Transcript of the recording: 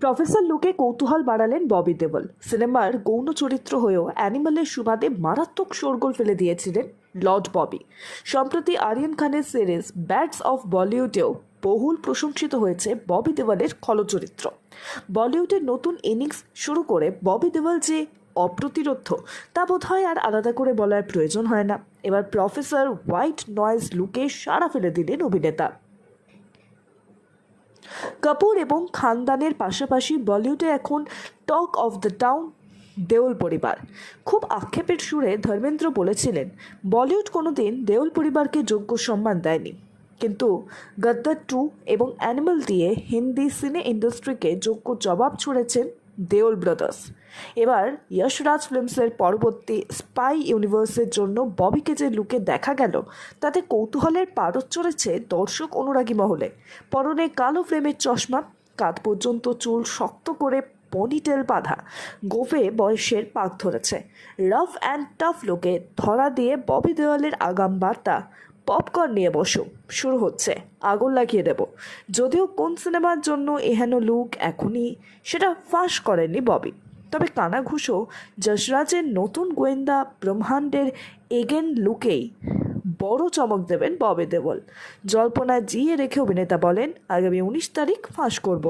Professor লুকে কৌতূহল বাড়ালেন ববি দেওল। সিনেমার গৌণ চরিত্র হয়েও অ্যানিমালের সুবাদে মারাত্মক শোরগোল ফেলে দিয়েছিলেন লর্ড ববি। সম্প্রতি আরিয়ান খানের সিরিজ ব্যাটস অফ বলিউডেও বহুল প্রশংসিত হয়েছে ববি দেওলের খলচরিত্র। বলিউডের নতুন ইনিংস শুরু করে ববি দেওল যে অপ্রতিরোধ্য তা বোধহয় আর আলাদা করে বলার প্রয়োজন হয় না। এবার প্রফেসর হোয়াইট নয়েজ লুকে সাড়া ফেলে দিলেন অভিনেতা। কাপুর এবং খানদানের পাশাপাশি বলিউডে এখন talk of the town Deol পরিবার। খুব আক্ষেপের সুরে ধর্মেন্দ্র বলেছিলেন, বলিউড কোনোদিন দেওল পরিবারকে যোগ্য সম্মান দেয়নি, কিন্তু গদ্দার 2 এবং অ্যানিমাল দিয়ে হিন্দি সিনে ইন্ডাস্ট্রিকে যোগ্য জবাব ছুড়েছেন দেওল ব্রাদার্স। এবার যশরাজ ফিল্মসের পরবর্তী স্পাই ইউনিভার্সের জন্য ববিকে যে লুকে দেখা গেল তাতে কৌতূহলের পারদ চড়েছে দর্শক অনুরাগী মহলে। পরনে কালো ফ্রেমের চশমা, কাঁধ পর্যন্ত চুল শক্ত করে পনিটেল বাঁধা, গোফে বয়সের পাক ধরেছে। রাফ অ্যান্ড টাফ লুকে ধরা দিয়ে ববি দেওয়ালের আগাম বার্তা, পপকর্ন নিয়ে বসো, শুরু হচ্ছে, আগুন লাগিয়ে দেব। যদিও কোন সিনেমার জন্য এহেন লুক এখনই সেটা ফাঁস করেননি ববি, তবে কানাঘুষো যশরাজের নতুন গোয়েন্দা ব্রহ্মাণ্ডের এগেন লুকেই বড় চমক দেবেন ববি দেওল। জল্পনা জিয়ে রেখে অভিনেতা বলেন, আগামী 19 তারিখ ফাঁস করব।